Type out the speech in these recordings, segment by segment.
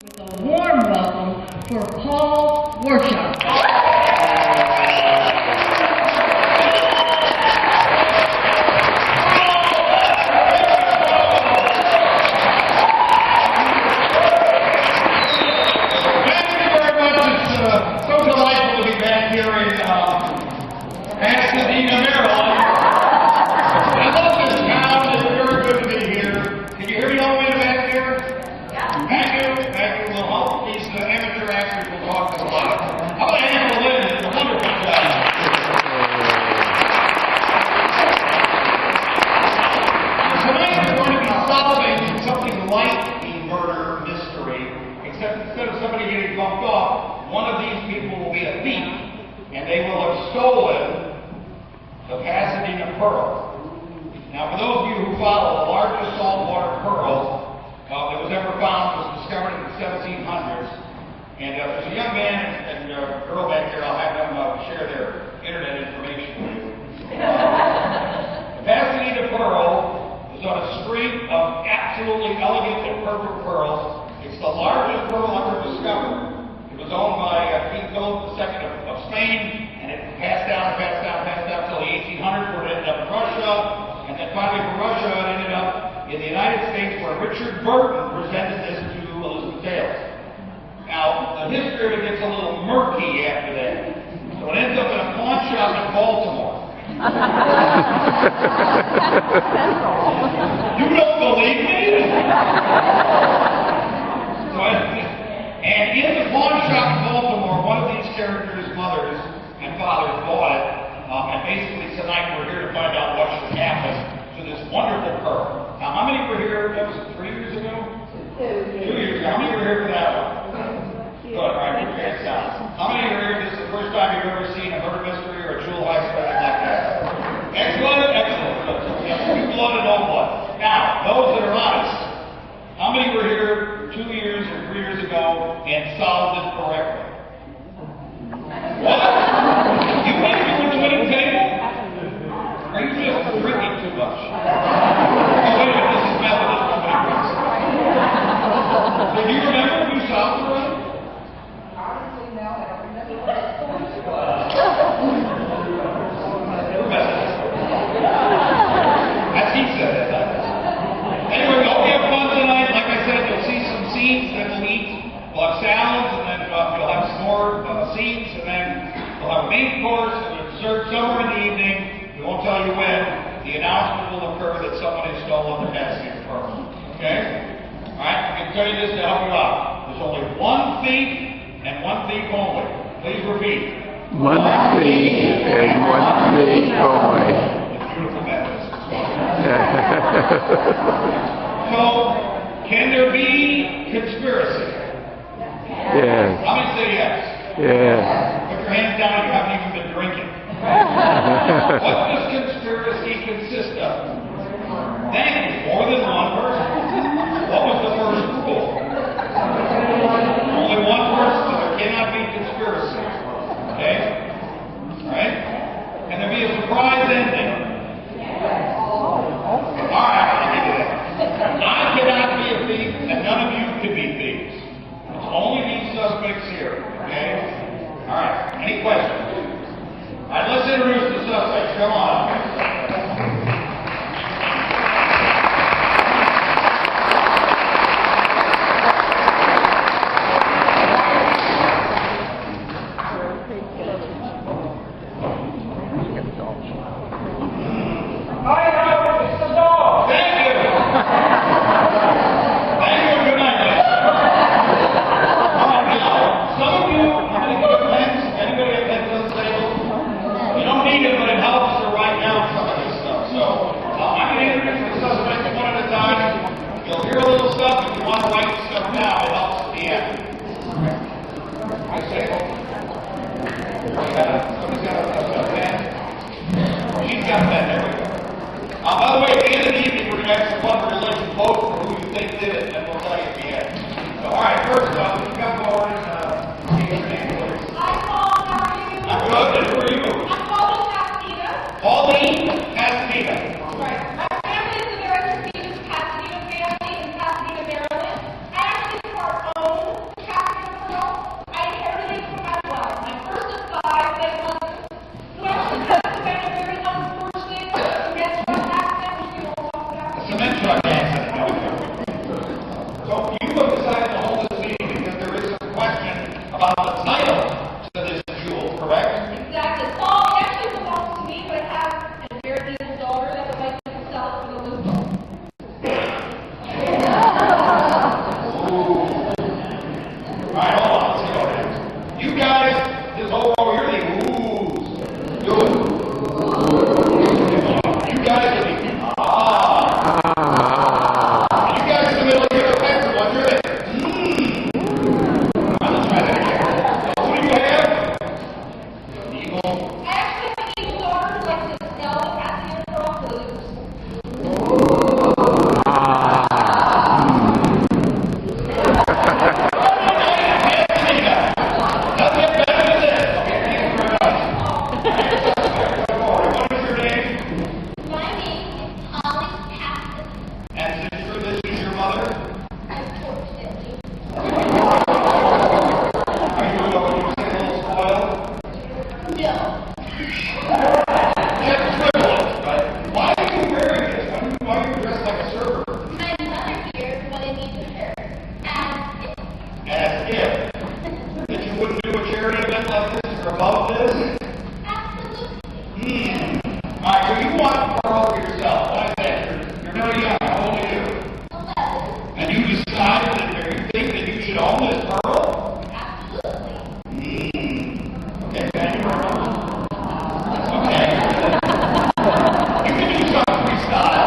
With a warm welcome for Paul Worsham. Pasadena, Maryland. I love this town. It's very good to be here. Can you hear me all the way back here? Yeah. Thank you. Well, all these amateur actors will talk a lot. How about Anna Lynn? It's a wonderful job. Tonight we're going to be solving something like a murder mystery, except instead of somebody getting bumped off, one of these people will be a thief, and they will have stolen the Pasadena pearl. Now, for those of you who follow, the largest saltwater pearl that was ever found was discovered in the 1700s. And there's a young man and a girl back there. I'll have them share their internet information with you. The Pasadena pearl is on a string of absolutely elegant and perfect pearls. It's the largest pearl ever discovered. It was owned by King Philip II of Spain, and it passed down until the 1800s, where it ended up in Russia, and then finally from Russia it ended up in the United States, where Richard Burton presented this to Elizabeth Taylor. Now, the history of it gets a little murky after that, so it ends up in a pawn shop in Baltimore. You don't believe me? And in the pawn shop in Baltimore, one of these characters' mothers and fathers bought it, and basically tonight we're here to find out what should happen to this wonderful pearl. Now, how many were here? That was 3 years ago? 2 years ago. How many were here for that one? Good. All right, put your hands down. How many are here? This is the first time you've ever seen a murder mystery or a jewel heist or anything like that? Excellent. Good. So we have new blood and old blood. Now, those that are honest, how many were here 2 years or 3 years ago and solved it correctly? What? You made it to the winning table? Are you just drinking too much? Oh, wait a minute, this is Methodist, nobody drinks. Do you remember who solved it right? Honestly, no, I don't remember. You're Methodist. That's he said that. Anyway, we hope you have fun tonight. Like I said, you'll see some scenes that we'll eat. We'll have salads, and then you'll have some more scenes, and then we'll have a main course and a dessert somewhere in the evening. We won't tell you when. The announcement will occur that someone has stolen the Pasadena pearl. Okay? All right? I can tell you this to help you out. There's only one thief and one thief only. Please repeat. One thief and one thief only. It's beautiful Methodist. So, can there be conspiracy? Yes. How many say yes? Yes. Put your hands down, you haven't even been drinking. What does conspiracy consist of? Thank you, more than one person. What was the first rule? Only one person, so there cannot be conspiracy. Okay? Alright? Can there be a surprise ending? Alright, I'll give you that. I cannot be a thief, and none of you can be thieves. It's only these suspects here, okay? Alright, any questions? Alright, let's introduce the suspects. Come on. By the way, at the end of the evening, we're going to have some fun relation vote for who you think did it, and we'll tell you at the end. So, all right, first off, let's come forward and give your name, please. Hi, Paul. How are you? I'm good. And who are you? I'm Pauline Pasadena. Pauline Pasadena. Right. My family is a very prestigious Pasadena family in Pasadena, Maryland. I actually have our own why are you dressed like a server? My mother here wanted me to wear As if. That you wouldn't do a charity event like this or above this? Absolutely. Alright, so you want Pearl for yourself. Why is that? You're very young. How old are you? 11. And you decided that you think that you should own this Pearl? Absolutely. Okay, thank you very much. Okay. You can do some freestyle.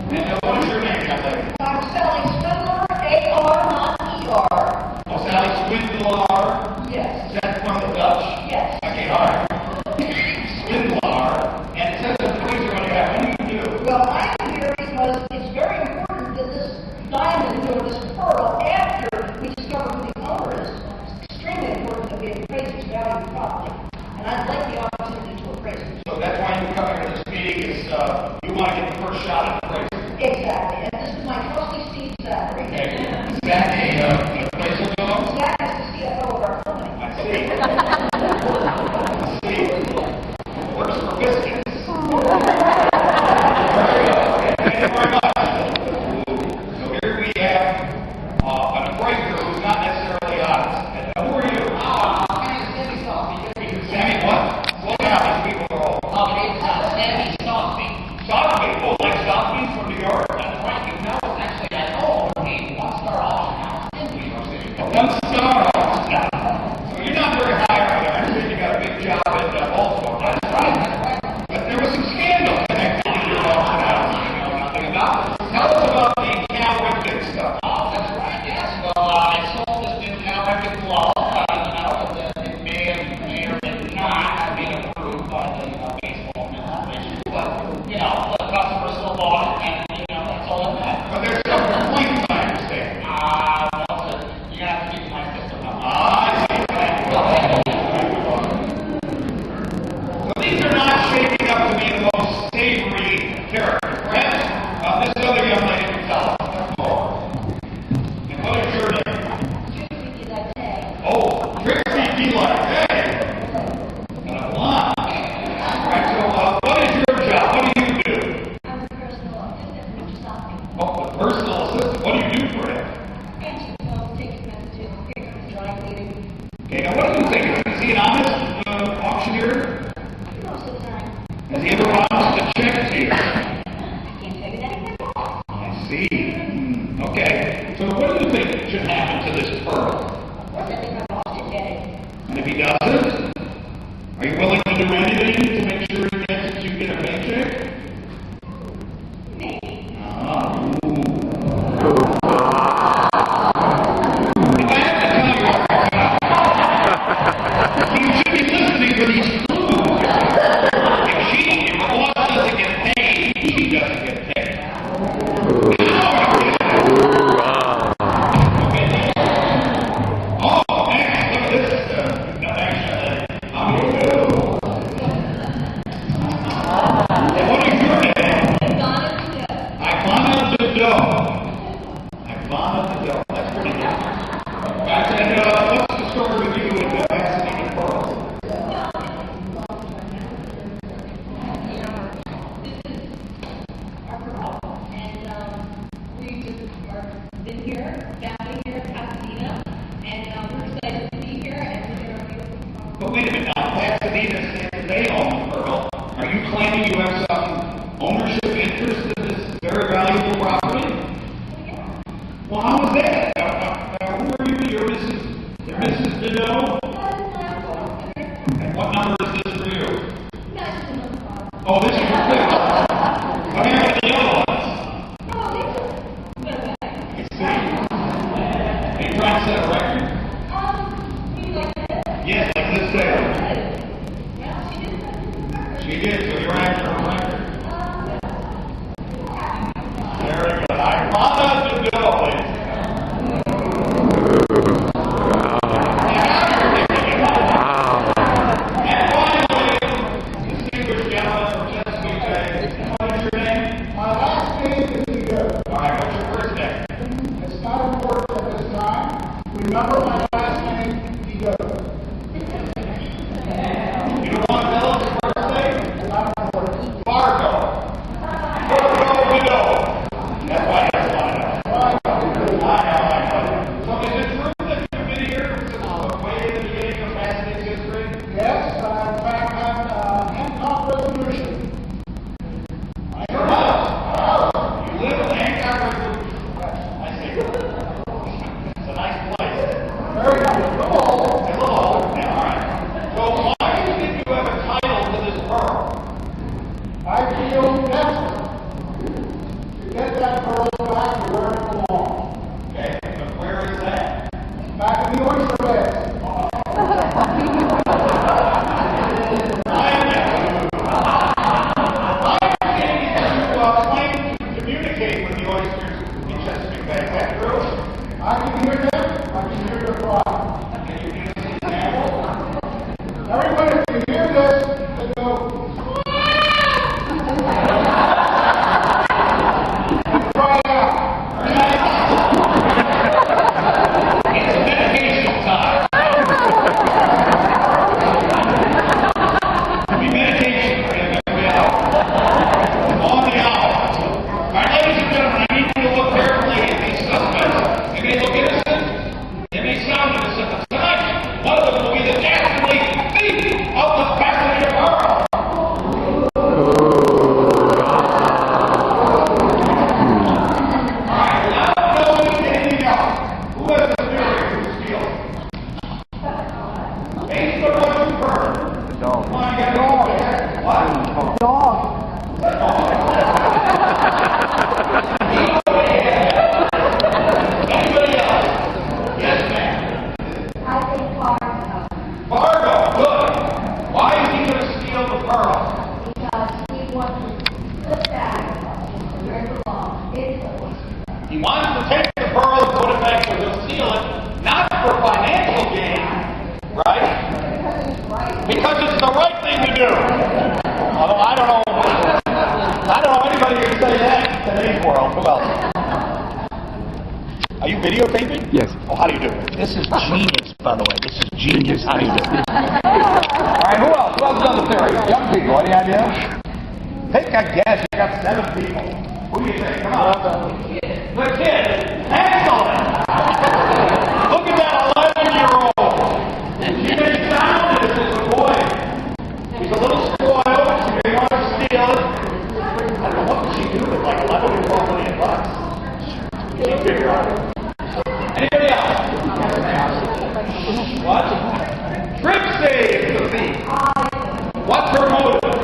And what is your name, young lady? I'm Sally Swindler, A-R, not E-R. Oh, Sally Swindler. Yes. Is that from the Dutch? Yes. Okay, alright. Swindler. And it says in the freezer on your hat. What do you do? Well, I am here because it's very important that this diamond or this pearl, after we discover who the owner is, it's extremely important that we appraise its value properly. And I'd like the opportunity to appraise it. So that's why you come here to this meeting is you want to get the first shot at the price. Exactly. And this is my trusty Steve Zachary. Okay. Is that a appraisal dog? Zach is the CFO of our company. I see. I see. Works for biscuits. Thank you very much. So here we have an appraiser who's not necessarily honest. And who are you? Sammy Softby. Sammy what? Slow down, these people are all. Sammy Softby. Softby. Oh, like Softby from New York? That's right. You know, actually, I know a one-star auction house in New York City. A one-star auction house. So you're not very high right now. I understand you got a big job at Baltimore. That's right. That's right. But there was some scandal connected to your auction house. You know nothing about it. Tell us about the Cal Ripken stuff. Oh, that's right. Yes. Well, I sold this new Cal Ripken glove. It may or may not be approved by the baseball administration, but the customer still bought it, and that's all that matters. But there's some complaints, I understand. Well, so you're gonna have to give my system up. I see. So these are not shaping up to be the most savory characters. Perhaps this other young lady can tell us more. And what is your name? Oh, Trixie Gillette. Hey! And a blonde. Right, so what is your job? What do you do? I'm the personal assistant for shopping. Oh, the personal assistant. What do you do for him? Answer phones, take messages, papers, dry cleaning. Okay, now what do you think? Is he an honest auctioneer? Most of the time. Has he ever promised to check to you? I can't tell you that he said that. I see. Okay, so what do you think should happen to this pearl? Of course, I think I'm off to get it. And if he doesn't, are you willing to do anything to make sure he gets it, you get a paycheck? Maybe. Ooh. If I have to tell you you should be listening for these clues. If the boss doesn't get paid, she doesn't get paid. Okay. Oh, next, look at this. Actually, I'm going to do. And what is your name? Ivana Dudo. Ivana Dudo. That's pretty good. And what's the story with you and Pasadena Pearls? We just are been here, family here in Pasadena, and we're excited to be here and to share our beautiful. But wait a minute, now Pasadena says they own the Pearl. Are you claiming you have some ownership interest in this very valuable property? Well, how is that? Who are you? You're Mrs. Dudo? And what number is this for you? Oh, this is your fifth. What happened to the other ones? I see. Are you trying to set a record? Yes, like this day. She did, so you're after a record. Very good. I promise to do it. And finally, distinguished gentleman from Chesapeake Bay, what is your name? My last name is Ego. All right, what's your first name? It's not important at this time. Remember my last name, Ego. You don't want to tell us your first name? It's not important. Anybody else? Yes, ma'am. Fargo, good. Why is he going to steal the pearl? He wants to take the pearl and put it back, so he'll steal it, not for financial gain, right? Because it's the right thing to do. Although I don't know anybody who can say that in today's world. Who else? Are you videotaping? Yes. Oh, how do you do it? This is genius, by the way. This is genius. How do you do it? All right, who else? Who else knows the theory? Young people, any idea? Take a guess. You got 7 people. Who do you think? Come on. The kid. Excellent. Look at that 11-year-old. She made sound. This is a boy. He's a little spoiled. He wants to steal it. I don't know what would she do with like 11 or 12 million bucks. She figure out. Anybody else? What? Trixie is the thief. What's her motive?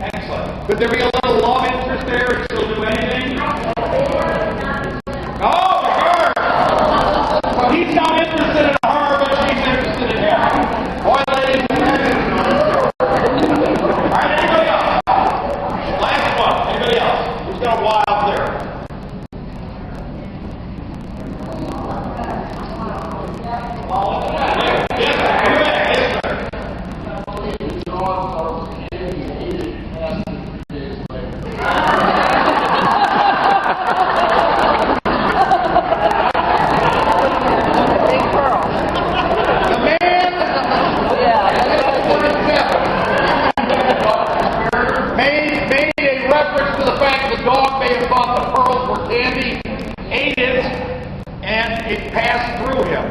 Excellent. Could there be a little love interest there and she'll do anything? Oh, her! So he's not interested in her, but she's interested in him. Boy, ladies and gentlemen. All right, anybody else? Last one. Anybody else? Who's got a wild theory? Yes, sir. Made a reference to the fact the dog may have thought the pearls were candy, ate it, and it passed through him.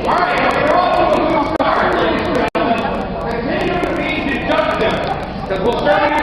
All right, we're off to a good start, ladies and gentlemen. Continue to be deductive, because we'll start